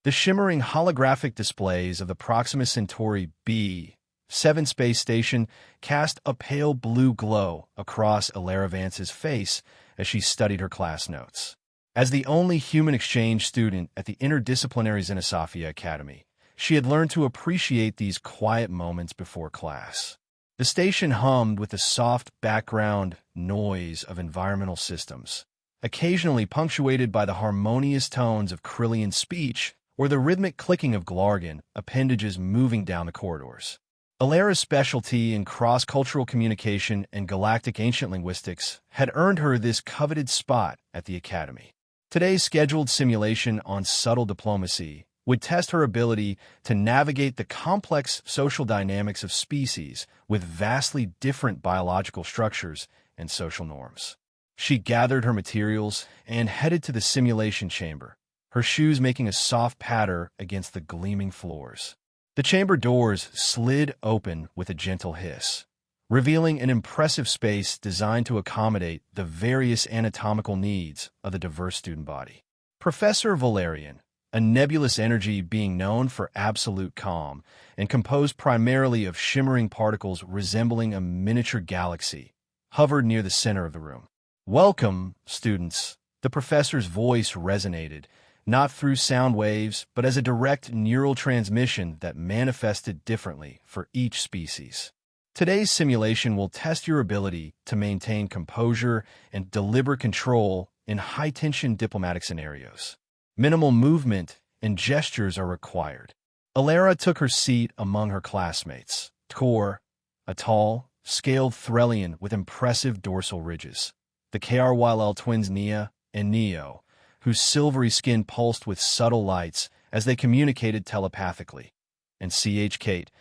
The shimmering holographic displays of the Proxima Centauri B7 space station cast a pale blue glow across Alara Vance's face as she studied her class notes. As the only human exchange student at the Interdisciplinary Xenosophia Academy, she had learned to appreciate these quiet moments before class. The station hummed with the soft background noise of environmental systems, occasionally punctuated by the harmonious tones of Krillian speech or the rhythmic clicking of Glargan appendages moving down the corridors. Alara's specialty in cross-cultural communication and galactic ancient linguistics had earned her this coveted spot at the Academy. Today's scheduled simulation on subtle diplomacy would test her ability to navigate the complex social dynamics of species with vastly different biological structures and social norms. She gathered her materials and headed to the simulation chamber, her shoes making a soft patter against the gleaming floors. The chamber doors slid open with a gentle hiss, revealing an impressive space designed to accommodate the various anatomical needs of the diverse student body. Professor Valerian, a nebulous energy being known for absolute calm and composed primarily of shimmering particles resembling a miniature galaxy, hovered near the center of the room. "Welcome, students," the professor's voice resonated, not through sound waves, but as a direct neural transmission that manifested differently for each species. Today's simulation will test your ability to maintain composure and deliberate control in high-tension diplomatic scenarios. Minimal movement and gestures are required. Alara took her seat among her classmates. Tor, a tall, scaled Threllian with impressive dorsal ridges. The KRYL twins Nia and Neo, whose silvery skin pulsed with subtle lights as they communicated telepathically. And CH Kate,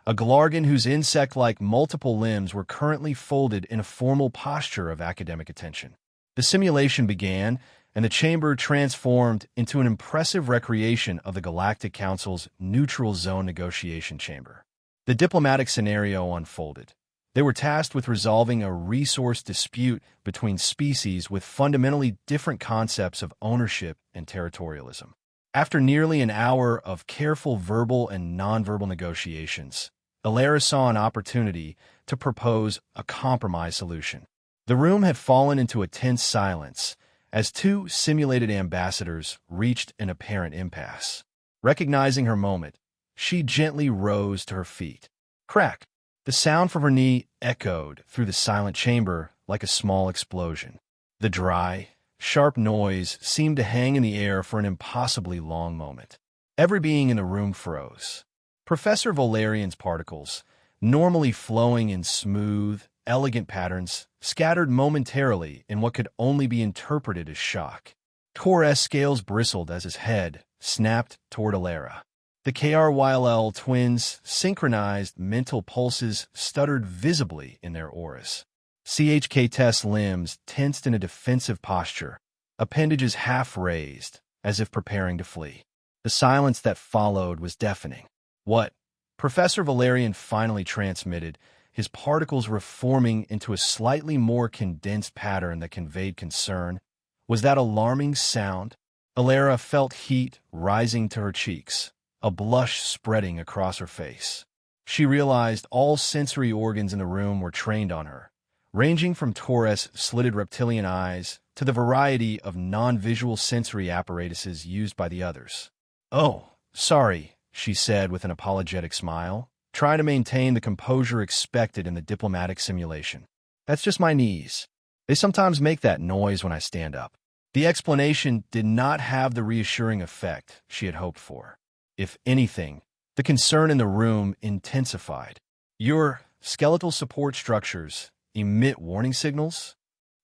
a Glargan whose insect-like multiple limbs were currently folded in a formal posture of academic attention. The simulation began, and the chamber transformed into an impressive recreation of the Galactic Council's neutral zone negotiation chamber. The diplomatic scenario unfolded. They were tasked with resolving a resource dispute between species with fundamentally different concepts of ownership and territorialism. After nearly an hour of careful verbal and nonverbal negotiations, Alara saw an opportunity to propose a compromise solution. The room had fallen into a tense silence as two simulated ambassadors reached an apparent impasse. Recognizing her moment, she gently rose to her feet. Crack! The sound from her knee echoed through the silent chamber like a small explosion. The dry, sharp noise seemed to hang in the air for an impossibly long moment. Every being in the room froze. Professor Valerian's particles, normally flowing in smooth, elegant patterns, scattered momentarily in what could only be interpreted as shock. Tor's scales bristled as his head snapped toward Alara. The KRYL twins' synchronized mental pulses stuttered visibly in their auras. CHK-Tess limbs tensed in a defensive posture, appendages half raised, as if preparing to flee. The silence that followed was deafening. What? Professor Valerian finally transmitted, his particles reforming into a slightly more condensed pattern that conveyed concern. Was that alarming sound? Alara felt heat rising to her cheeks, a blush spreading across her face. She realized all sensory organs in the room were trained on her, ranging from Tor's slitted reptilian eyes to the variety of non-visual sensory apparatuses used by the others. "Oh, sorry," she said with an apologetic smile, trying to maintain the composure expected in the diplomatic simulation. "That's just my knees. They sometimes make that noise when I stand up." The explanation did not have the reassuring effect she had hoped for. If anything, the concern in the room intensified. "Your skeletal support structures emit warning signals?"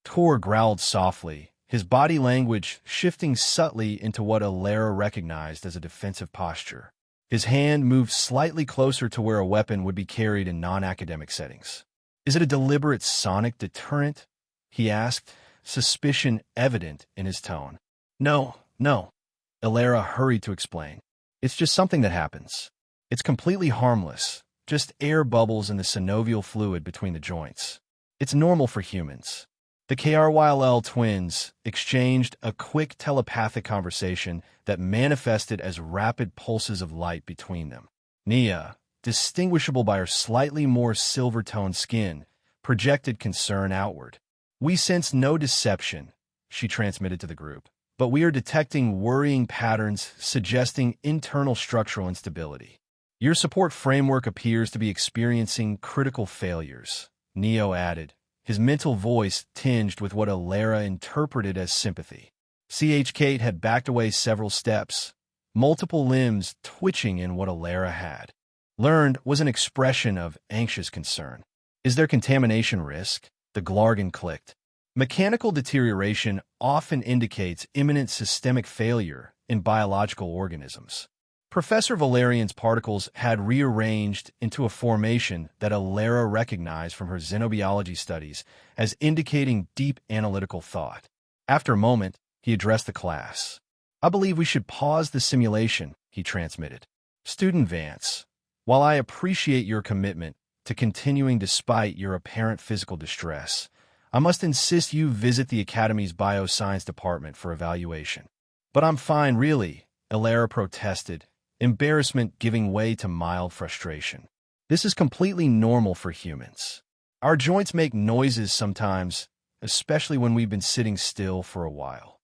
Tor growled softly, his body language shifting subtly into what Alara recognized as a defensive posture. His hand moved slightly closer to where a weapon would be carried in non-academic settings. "Is it a deliberate sonic deterrent?" he asked, suspicion evident in his tone. No, Alara hurried to explain. "It's just something that happens. It's completely harmless, just air bubbles in the synovial fluid between the joints. It's normal for humans." The KRYLL twins exchanged a quick telepathic conversation that manifested as rapid pulses of light between them. Nia, distinguishable by her slightly more silver-toned skin, projected concern outward. "We sense no deception," she transmitted to the group, "but we are detecting worrying patterns suggesting internal structural instability. Your support framework appears to be experiencing critical failures," Neo added, his mental voice tinged with what Alara interpreted as sympathy. Kate had backed away several steps, multiple limbs twitching in what Alara had learned was an expression of anxious concern. "Is there contamination risk?" The Glargan clicked. Mechanical deterioration often indicates imminent systemic failure in biological organisms. Professor Valerian's particles had rearranged into a formation that Alara recognized from her xenobiology studies as indicating deep analytical thought. After a moment, he addressed the class. "I believe we should pause the simulation," he transmitted. "Student Vance, while I appreciate your commitment to continuing despite your apparent physical distress, I must insist you visit the Academy's Bioscience Department for evaluation." "But I'm fine, really," Alara protested, embarrassment giving way to mild frustration. "This is completely normal for humans. Our joints make noises sometimes, especially when we've been sitting still for a while."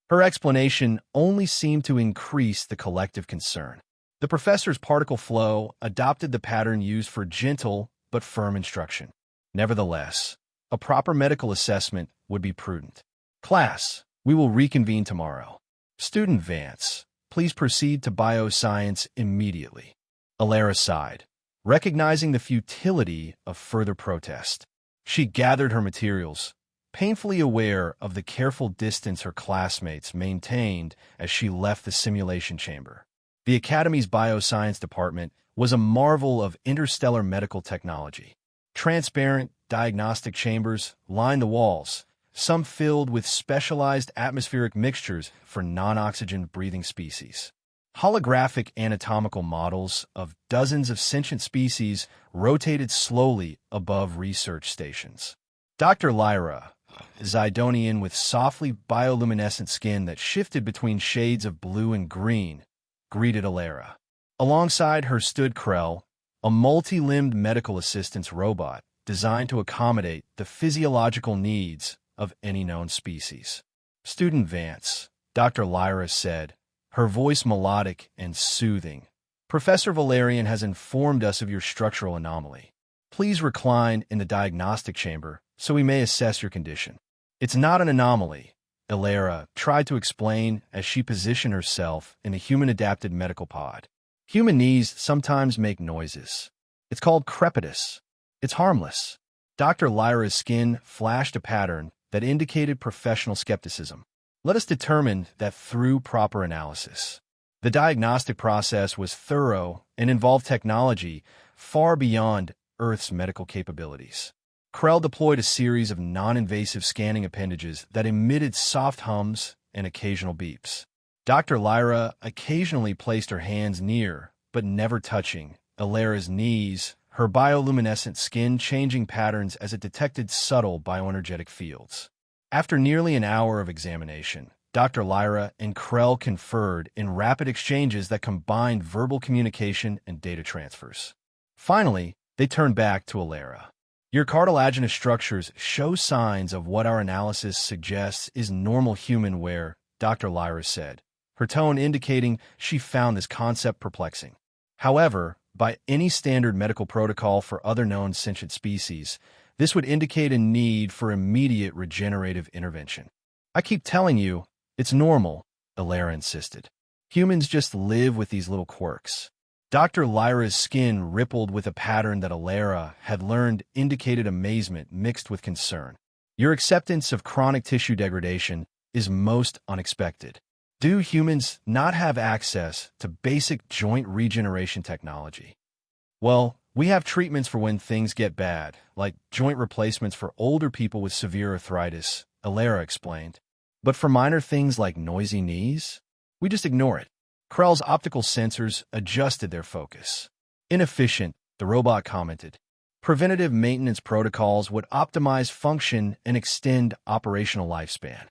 Her explanation only seemed to increase the collective concern. The professor's particle flow adopted the pattern used for gentle but firm instruction. Nevertheless, a proper medical assessment would be prudent. "Class, we will reconvene tomorrow. Student Vance, please proceed to bioscience immediately." Alara sighed, recognizing the futility of further protest. She gathered her materials, painfully aware of the careful distance her classmates maintained as she left the simulation chamber. The Academy's Bioscience Department was a marvel of interstellar medical technology. Transparent diagnostic chambers lined the walls, some filled with specialized atmospheric mixtures for non-oxygen breathing species. Holographic anatomical models of dozens of sentient species rotated slowly above research stations. Dr. Lyra, a Zidonian with softly bioluminescent skin that shifted between shades of blue and green, greeted Alara. Alongside her stood Krell, a multi-limbed medical assistance robot designed to accommodate the physiological needs of any known species. "Student Vance," Dr. Lyra said, her voice melodic and soothing. "Professor Valerian has informed us of your structural anomaly. Please recline in the diagnostic chamber so we may assess your condition." "It's not an anomaly," Alara tried to explain as she positioned herself in a human-adapted medical pod. "Human knees sometimes make noises. It's called crepitus. It's harmless." Dr. Lyra's skin flashed a pattern that indicated professional skepticism. "Let us determine that through proper analysis." The diagnostic process was thorough and involved technology far beyond Earth's medical capabilities. Krell deployed a series of non-invasive scanning appendages that emitted soft hums and occasional beeps. Dr. Lyra occasionally placed her hands near, but never touching, Alara's knees, her bioluminescent skin changing patterns as it detected subtle bioenergetic fields. After nearly an hour of examination, Dr. Lyra and Krell conferred in rapid exchanges that combined verbal communication and data transfers. Finally, they turned back to Alara. "Your cartilaginous structures show signs of what our analysis suggests is normal human wear," Dr. Lyra said, her tone indicating she found this concept perplexing. "However, by any standard medical protocol for other known sentient species, this would indicate a need for immediate regenerative intervention." "I keep telling you, it's normal," Alara insisted. "Humans just live with these little quirks." Dr. Lyra's skin rippled with a pattern that Alara had learned indicated amazement mixed with concern. "Your acceptance of chronic tissue degradation is most unexpected. Do humans not have access to basic joint regeneration technology?" "Well, we have treatments for when things get bad, like joint replacements for older people with severe arthritis," Alara explained. "But for minor things like noisy knees, we just ignore it." Krell's optical sensors adjusted their focus. "Inefficient," the robot commented. Preventative maintenance protocols would optimize function and extend operational lifespan.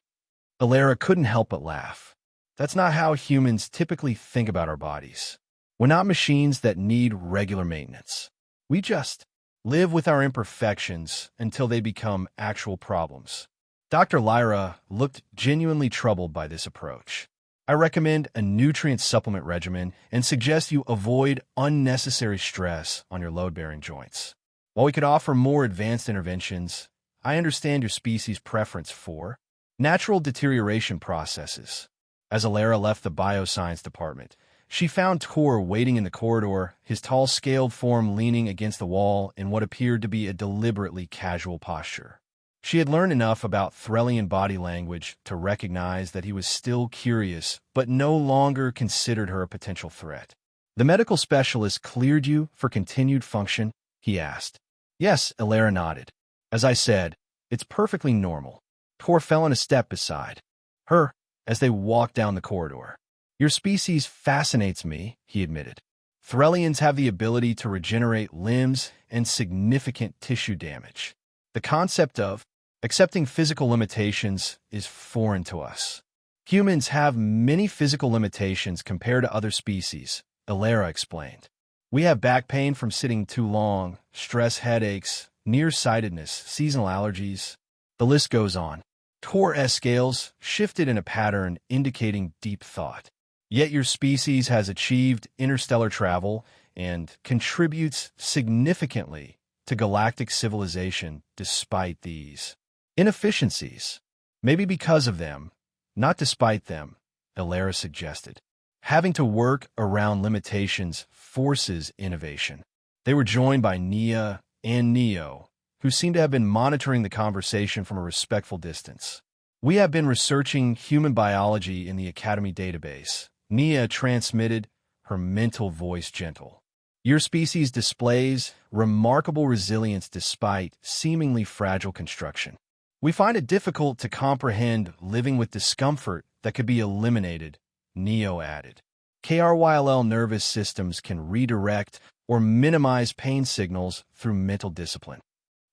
Alara couldn't help but laugh. That's not how humans typically think about our bodies. We're not machines that need regular maintenance. We just live with our imperfections until they become actual problems. Dr. Lyra looked genuinely troubled by this approach. I recommend a nutrient supplement regimen and suggest you avoid unnecessary stress on your load-bearing joints. While we could offer more advanced interventions, I understand your species' preference for natural deterioration processes. As Alara left the bioscience department, she found Tor waiting in the corridor, his tall scaled form leaning against the wall in what appeared to be a deliberately casual posture. She had learned enough about Threllian body language to recognize that he was still curious, but no longer considered her a potential threat. "The medical specialist cleared you for continued function?" he asked. "Yes," Alara nodded. "As I said, it's perfectly normal." Tor fell in a step beside her as they walked down the corridor. "Your species fascinates me," he admitted. "Threllians have the ability to regenerate limbs and significant tissue damage. The concept of accepting physical limitations is foreign to us. Humans have many physical limitations compared to other species," Alara explained. "We have back pain from sitting too long, stress headaches, nearsightedness, seasonal allergies. The list goes on." Tor's scales shifted in a pattern indicating deep thought. "Yet your species has achieved interstellar travel and contributes significantly to galactic civilization despite these inefficiencies. Maybe because of them, not despite them," Alara suggested. "Having to work around limitations forces innovation." They were joined by Nia and Neo, who seemed to have been monitoring the conversation from a respectful distance. "We have been researching human biology in the Academy database," Nia transmitted, her mental voice gentle. "Your species displays remarkable resilience despite seemingly fragile construction. We find it difficult to comprehend living with discomfort that could be eliminated," Neo added. "KRYLL nervous systems can redirect or minimize pain signals through mental discipline."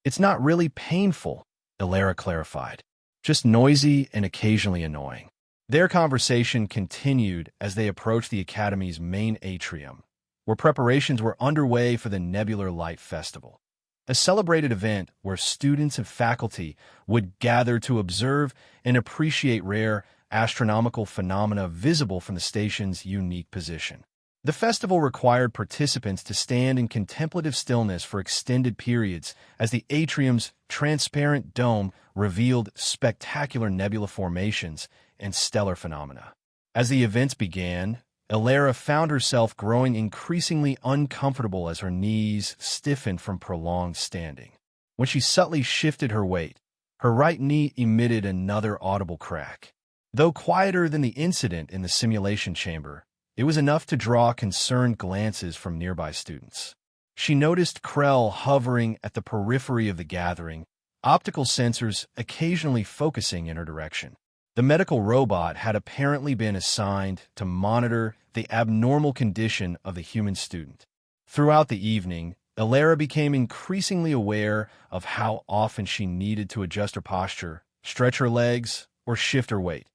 "It's not really painful," Alara clarified. "Just noisy and occasionally annoying." Their conversation continued as they approached the Academy's main atrium, where preparations were underway for the Nebular Light Festival, a celebrated event where students and faculty would gather to observe and appreciate rare astronomical phenomena visible from the station's unique position. The festival required participants to stand in contemplative stillness for extended periods as the atrium's transparent dome revealed spectacular nebula formations and stellar phenomena. As the events began, Alara found herself growing increasingly uncomfortable as her knees stiffened from prolonged standing. When she subtly shifted her weight, her right knee emitted another audible crack. Though quieter than the incident in the simulation chamber, it was enough to draw concerned glances from nearby students. She noticed Krell hovering at the periphery of the gathering, optical sensors occasionally focusing in her direction. The medical robot had apparently been assigned to monitor the abnormal condition of the human student. Throughout the evening, Alara became increasingly aware of how often she needed to adjust her posture, stretch her legs, or shift her weight.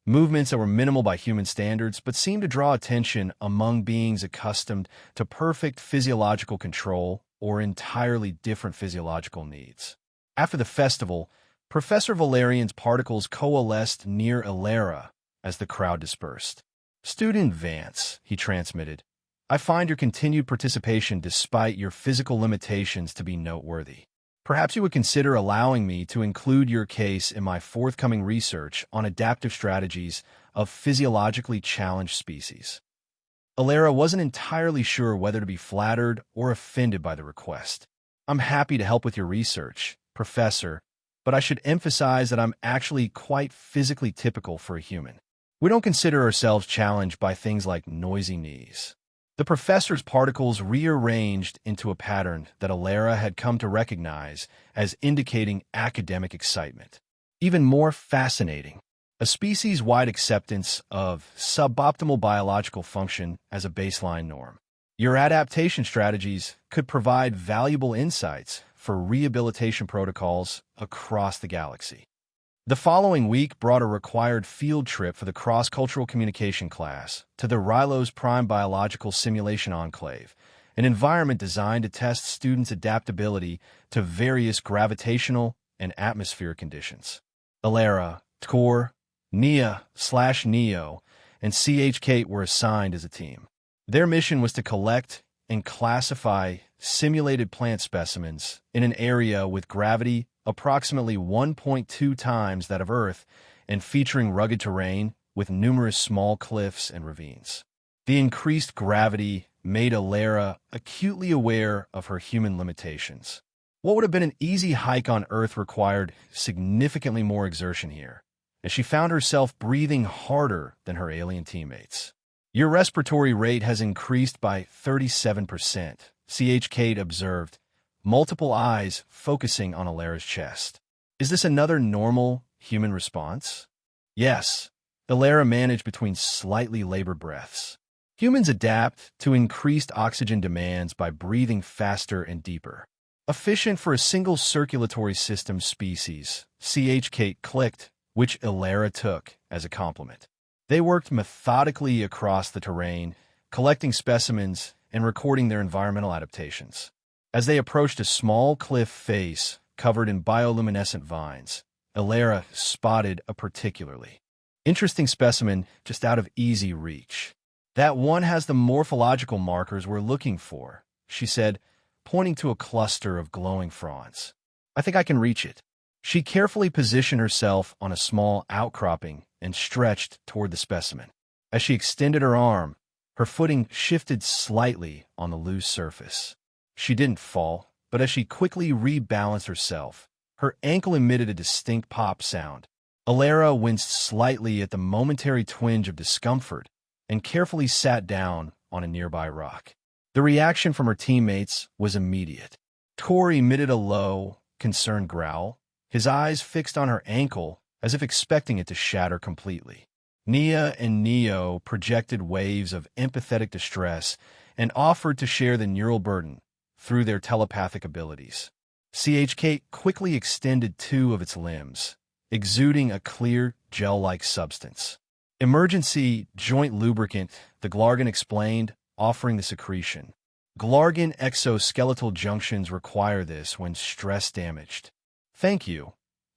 Movements that were minimal by human standards but seemed to draw attention among beings accustomed to perfect physiological control or entirely different physiological needs. After the festival, Professor Valerian's particles coalesced near Alara as the crowd dispersed. "Student Vance," he transmitted, "I find your continued participation despite your physical limitations to be noteworthy. Perhaps you would consider allowing me to include your case in my forthcoming research on adaptive strategies of physiologically challenged species." Alara wasn't entirely sure whether to be flattered or offended by the request. "I'm happy to help with your research, Professor, but I should emphasize that I'm actually quite physically typical for a human. We don't consider ourselves challenged by things like noisy knees." The professor's particles rearranged into a pattern that Alara had come to recognize as indicating academic excitement. Even more fascinating, a species-wide acceptance of suboptimal biological function as a baseline norm. Your adaptation strategies could provide valuable insights for rehabilitation protocols across the galaxy. The following week brought a required field trip for the cross-cultural communication class to the Rylos Prime Biological Simulation Enclave, an environment designed to test students' adaptability to various gravitational and atmospheric conditions. Alara, Tkor, Nia/Neo, and Kate were assigned as a team. Their mission was to collect and classify simulated plant specimens in an area with gravity approximately 1.2 times that of Earth and featuring rugged terrain with numerous small cliffs and ravines. The increased gravity made Alara acutely aware of her human limitations. What would have been an easy hike on Earth required significantly more exertion here, as she found herself breathing harder than her alien teammates. Your respiratory rate has increased by 37%, Kate observed, multiple eyes focusing on Alara's chest. Is this another normal human response? Yes, Alara managed between slightly labored breaths. Humans adapt to increased oxygen demands by breathing faster and deeper. Efficient for a single circulatory system species, Kate clicked, which Alara took as a compliment. They worked methodically across the terrain, collecting specimens and recording their environmental adaptations. As they approached a small cliff face covered in bioluminescent vines, Alara spotted a particularly interesting specimen just out of easy reach. That one has the morphological markers we're looking for, she said, pointing to a cluster of glowing fronds. I think I can reach it. She carefully positioned herself on a small outcropping and stretched toward the specimen. As she extended her arm, her footing shifted slightly on the loose surface. She didn't fall, but as she quickly rebalanced herself, her ankle emitted a distinct pop sound. Alara winced slightly at the momentary twinge of discomfort and carefully sat down on a nearby rock. The reaction from her teammates was immediate. Tkor emitted a low, concerned growl, his eyes fixed on her ankle as if expecting it to shatter completely. Nia and Neo projected waves of empathetic distress and offered to share the neural burden through their telepathic abilities. Kate quickly extended two of its limbs, exuding a clear, gel-like substance. Emergency joint lubricant, the Glargan explained, offering the secretion. Glargan exoskeletal junctions require this when stress-damaged. Thank you,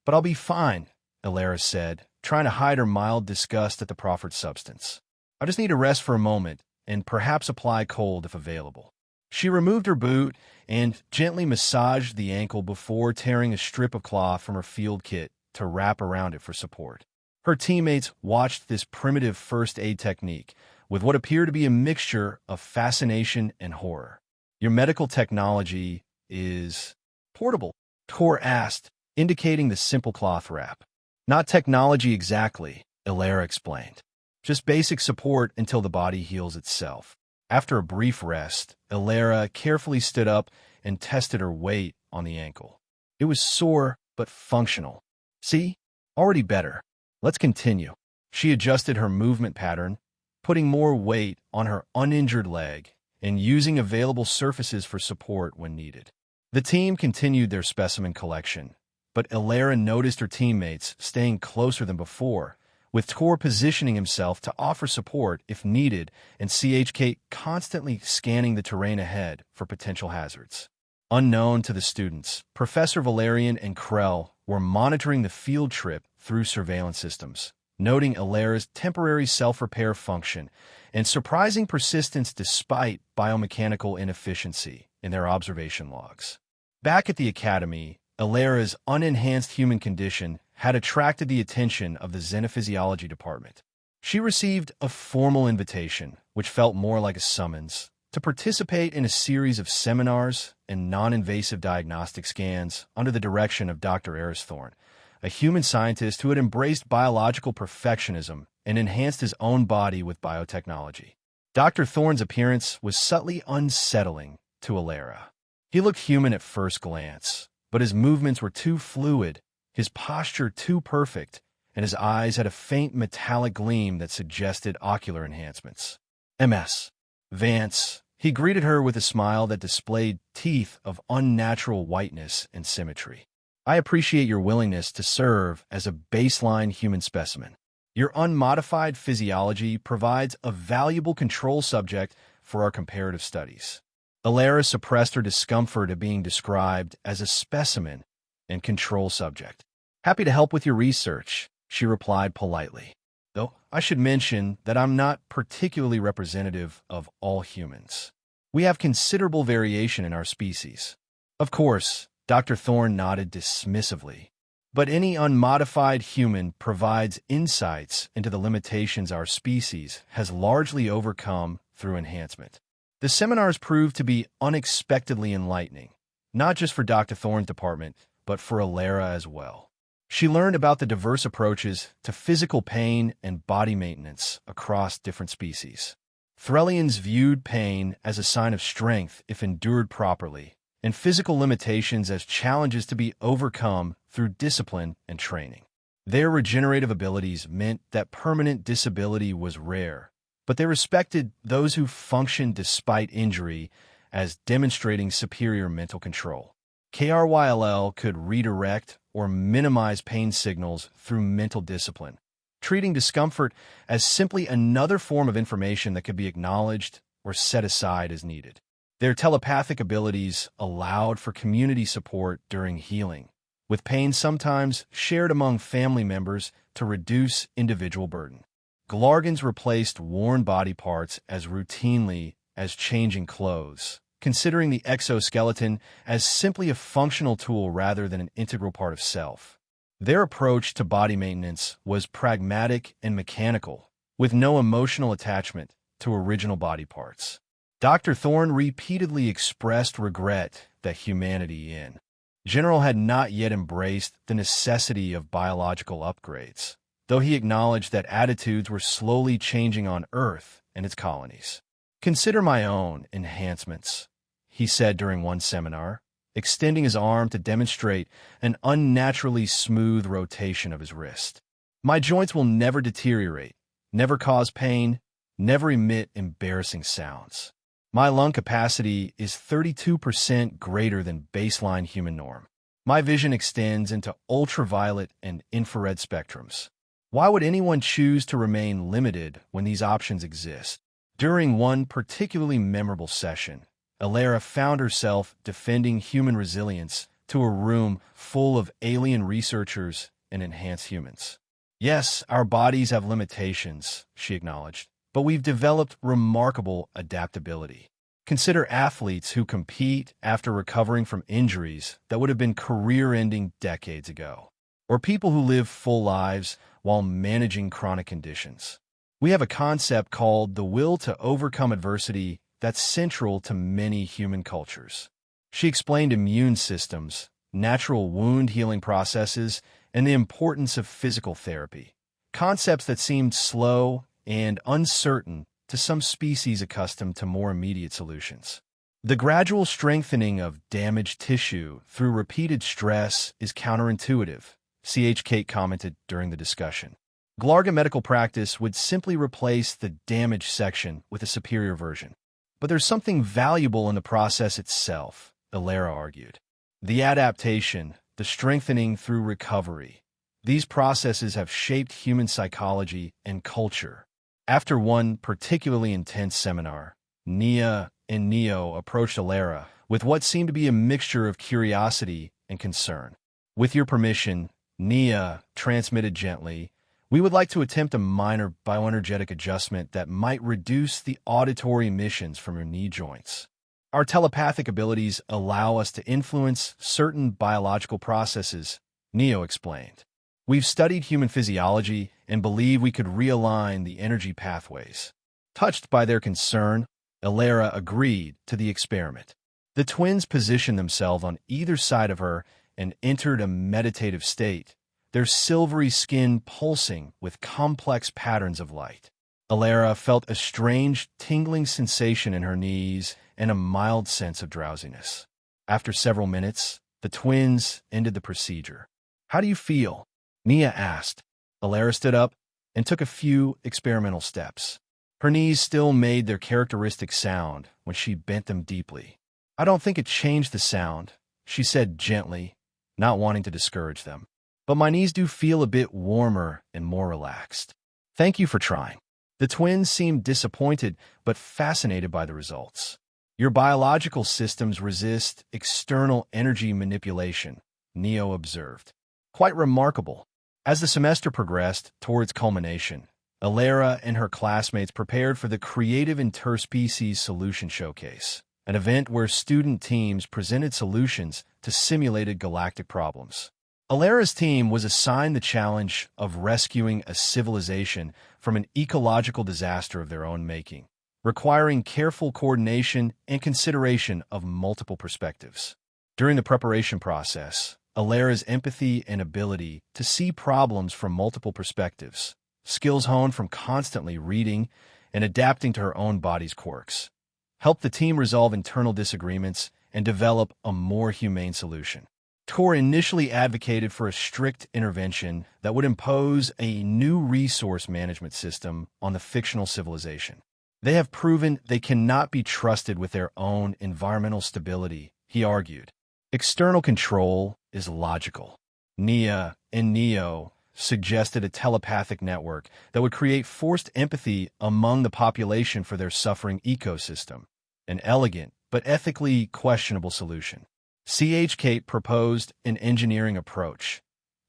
but I'll be fine, Alara said, trying to hide her mild disgust at the proffered substance. I just need to rest for a moment and perhaps apply cold if available. She removed her boot and gently massaged the ankle before tearing a strip of cloth from her field kit to wrap around it for support. Her teammates watched this primitive first aid technique with what appeared to be a mixture of fascination and horror. Your medical technology is portable, Tkor asked, indicating the simple cloth wrap. Not technology exactly, Alara explained. Just basic support until the body heals itself. After a brief rest, Alara carefully stood up and tested her weight on the ankle. It was sore but functional. See? Already better. Let's continue. She adjusted her movement pattern, putting more weight on her uninjured leg and using available surfaces for support when needed. The team continued their specimen collection, but Alara noticed her teammates staying closer than before, with Tkor positioning himself to offer support if needed and Kate constantly scanning the terrain ahead for potential hazards. Unknown to the students, Professor Valerian and Krell were monitoring the field trip through surveillance systems, noting Alara's temporary self-repair function and surprising persistence despite biomechanical inefficiency in their observation logs. Back at the academy, Alara's unenhanced human condition had attracted the attention of the xenophysiology department. She received a formal invitation, which felt more like a summons, to participate in a series of seminars and non-invasive diagnostic scans under the direction of Dr. Thorne, a human scientist who had embraced biological perfectionism and enhanced his own body with biotechnology. Dr. Thorne's appearance was subtly unsettling to Alara. He looked human at first glance, but his movements were too fluid, his posture too perfect, and his eyes had a faint metallic gleam that suggested ocular enhancements. MS. Vance, He greeted her with a smile that displayed teeth of unnatural whiteness and symmetry. I appreciate your willingness to serve as a baseline human specimen. Your unmodified physiology provides a valuable control subject for our comparative studies. Alara suppressed her discomfort at being described as a specimen and control subject. Happy to help with your research, she replied politely. Though I should mention that I'm not particularly representative of all humans. We have considerable variation in our species. Of course, Dr. Thorne nodded dismissively. But any unmodified human provides insights into the limitations our species has largely overcome through enhancement. The seminars proved to be unexpectedly enlightening, not just for Dr. Thorne's department, but for Alara as well. She learned about the diverse approaches to physical pain and body maintenance across different species. Threllians viewed pain as a sign of strength if endured properly, and physical limitations as challenges to be overcome through discipline and training. Their regenerative abilities meant that permanent disability was rare, but they respected those who functioned despite injury as demonstrating superior mental control. KRYLL could redirect or minimize pain signals through mental discipline, treating discomfort as simply another form of information that could be acknowledged or set aside as needed. Their telepathic abilities allowed for community support during healing, with pain sometimes shared among family members to reduce individual burden. Glargans replaced worn body parts as routinely as changing clothes, considering the exoskeleton as simply a functional tool rather than an integral part of self. Their approach to body maintenance was pragmatic and mechanical, with no emotional attachment to original body parts. Dr. Thorne repeatedly expressed regret that humanity in general had not yet embraced the necessity of biological upgrades, though he acknowledged that attitudes were slowly changing on Earth and its colonies. Consider my own enhancements, he said during one seminar, extending his arm to demonstrate an unnaturally smooth rotation of his wrist. My joints will never deteriorate, never cause pain, never emit embarrassing sounds. My lung capacity is 32% greater than baseline human norm. My vision extends into ultraviolet and infrared spectrums. Why would anyone choose to remain limited when these options exist? During one particularly memorable session, Alara found herself defending human resilience to a room full of alien researchers and enhanced humans. Yes, our bodies have limitations, she acknowledged, but we've developed remarkable adaptability. Consider athletes who compete after recovering from injuries that would have been career-ending decades ago, or people who live full lives while managing chronic conditions. We have a concept called the will to overcome adversity that's central to many human cultures. She explained immune systems, natural wound healing processes, and the importance of physical therapy, concepts that seemed slow and uncertain to some species accustomed to more immediate solutions. The gradual strengthening of damaged tissue through repeated stress is counterintuitive, C.H. Kate commented during the discussion. Glarga medical practice would simply replace the damaged section with a superior version. But there's something valuable in the process itself, Alara argued. The adaptation, the strengthening through recovery. These processes have shaped human psychology and culture. After one particularly intense seminar, Nia and Neo approached Alara with what seemed to be a mixture of curiosity and concern. With your permission, Nia transmitted gently, we would like to attempt a minor bioenergetic adjustment that might reduce the auditory emissions from your knee joints. Our telepathic abilities allow us to influence certain biological processes, Neo explained. We've studied human physiology and believe we could realign the energy pathways. Touched by their concern, Alara agreed to the experiment. The twins positioned themselves on either side of her and entered a meditative state, their silvery skin pulsing with complex patterns of light. Alara felt a strange, tingling sensation in her knees and a mild sense of drowsiness. After several minutes, the twins ended the procedure. How do you feel? Nia asked. Alara stood up and took a few experimental steps. Her knees still made their characteristic sound when she bent them deeply. "I don't think it changed the sound," she said gently, not wanting to discourage them. "But my knees do feel a bit warmer and more relaxed. Thank you for trying." The twins seemed disappointed but fascinated by the results. "Your biological systems resist external energy manipulation," Neo observed. "Quite remarkable." As the semester progressed towards culmination, Alara and her classmates prepared for the Creative Interspecies Solution Showcase, an event where student teams presented solutions to simulated galactic problems. Alara's team was assigned the challenge of rescuing a civilization from an ecological disaster of their own making, requiring careful coordination and consideration of multiple perspectives. During the preparation process, Alara's empathy and ability to see problems from multiple perspectives, skills honed from constantly reading and adapting to her own body's quirks, helped the team resolve internal disagreements and develop a more humane solution. Tor initially advocated for a strict intervention that would impose a new resource management system on the fictional civilization. "They have proven they cannot be trusted with their own environmental stability," he argued. "External control is logical." Nia and Neo suggested a telepathic network that would create forced empathy among the population for their suffering ecosystem, an elegant but ethically questionable solution. Kate proposed an engineering approach,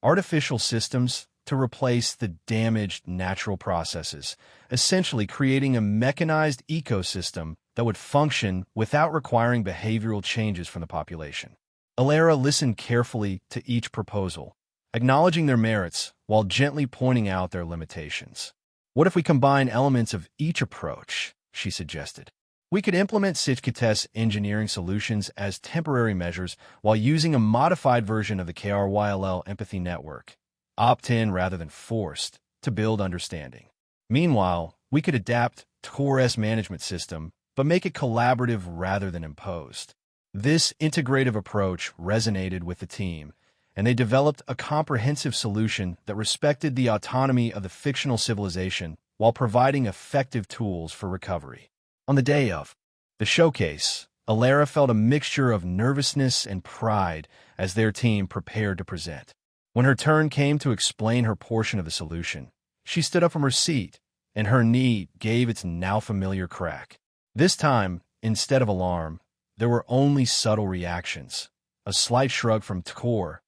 artificial systems to replace the damaged natural processes, essentially creating a mechanized ecosystem that would function without requiring behavioral changes from the population. Alara listened carefully to each proposal, acknowledging their merits while gently pointing out their limitations. "What if we combine elements of each approach?" she suggested. "We could implement Sitchkate's engineering solutions as temporary measures while using a modified version of the KRYLL empathy network, opt-in rather than forced, to build understanding. Meanwhile, we could adapt Torres' management system, but make it collaborative rather than imposed." This integrative approach resonated with the team, and they developed a comprehensive solution that respected the autonomy of the fictional civilization while providing effective tools for recovery. On the day of the showcase, Alara felt a mixture of nervousness and pride as their team prepared to present. When her turn came to explain her portion of the solution, she stood up from her seat, and her knee gave its now familiar crack. This time, instead of alarm, there were only subtle reactions: a slight shrug from Tor,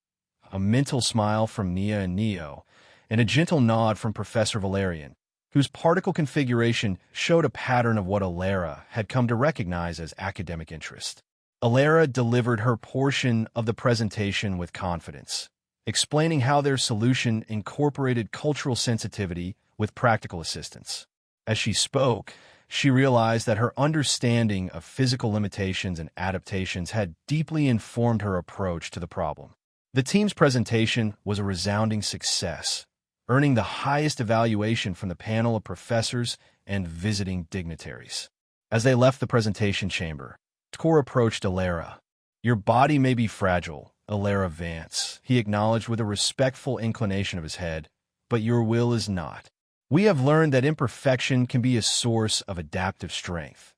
a mental smile from Nia and Neo, and a gentle nod from Professor Valerian, whose particle configuration showed a pattern of what Alara had come to recognize as academic interest. Alara delivered her portion of the presentation with confidence, explaining how their solution incorporated cultural sensitivity with practical assistance. As she spoke, she realized that her understanding of physical limitations and adaptations had deeply informed her approach to the problem. The team's presentation was a resounding success, earning the highest evaluation from the panel of professors and visiting dignitaries. As they left the presentation chamber, Tor approached Alara. "Your body may be fragile, Alara Vance," he acknowledged with a respectful inclination of his head, "but your will is not. We have learned that imperfection can be a source of adaptive strength,"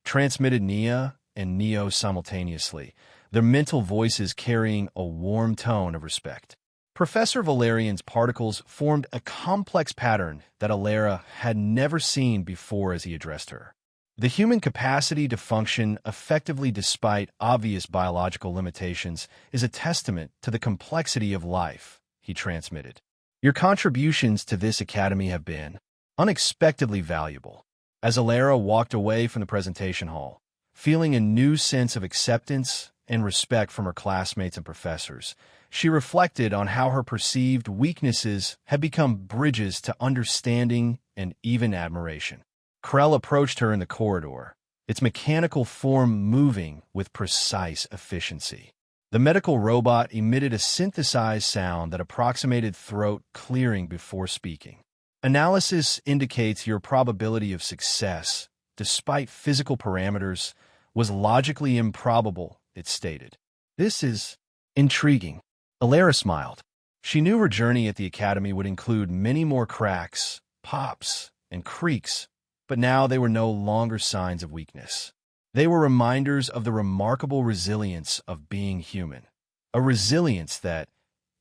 transmitted Nia and Neo simultaneously, their mental voices carrying a warm tone of respect. Professor Valerian's particles formed a complex pattern that Alara had never seen before as he addressed her. "The human capacity to function effectively despite obvious biological limitations is a testament to the complexity of life," he transmitted. "Your contributions to this academy have been unexpectedly valuable." As Alara walked away from the presentation hall, feeling a new sense of acceptance and respect from her classmates and professors, she reflected on how her perceived weaknesses had become bridges to understanding and even admiration. Krell approached her in the corridor, its mechanical form moving with precise efficiency. The medical robot emitted a synthesized sound that approximated throat clearing before speaking. "Analysis indicates your probability of success, despite physical parameters, was logically improbable," it stated. "This is intriguing." Alara smiled. She knew her journey at the academy would include many more cracks, pops, and creaks, But now they were no longer signs of weakness. They were reminders of the remarkable resilience of being human. A resilience that,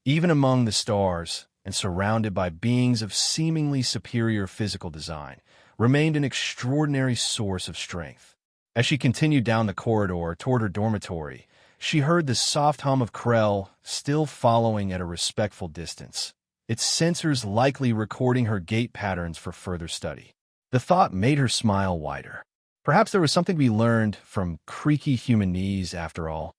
even among the stars and surrounded by beings of seemingly superior physical design, remained an extraordinary source of strength. As she continued down the corridor toward her dormitory, she heard the soft hum of Krell still following at a respectful distance, its sensors likely recording her gait patterns for further study. The thought made her smile wider. Perhaps there was something to be learned from creaky human knees after all.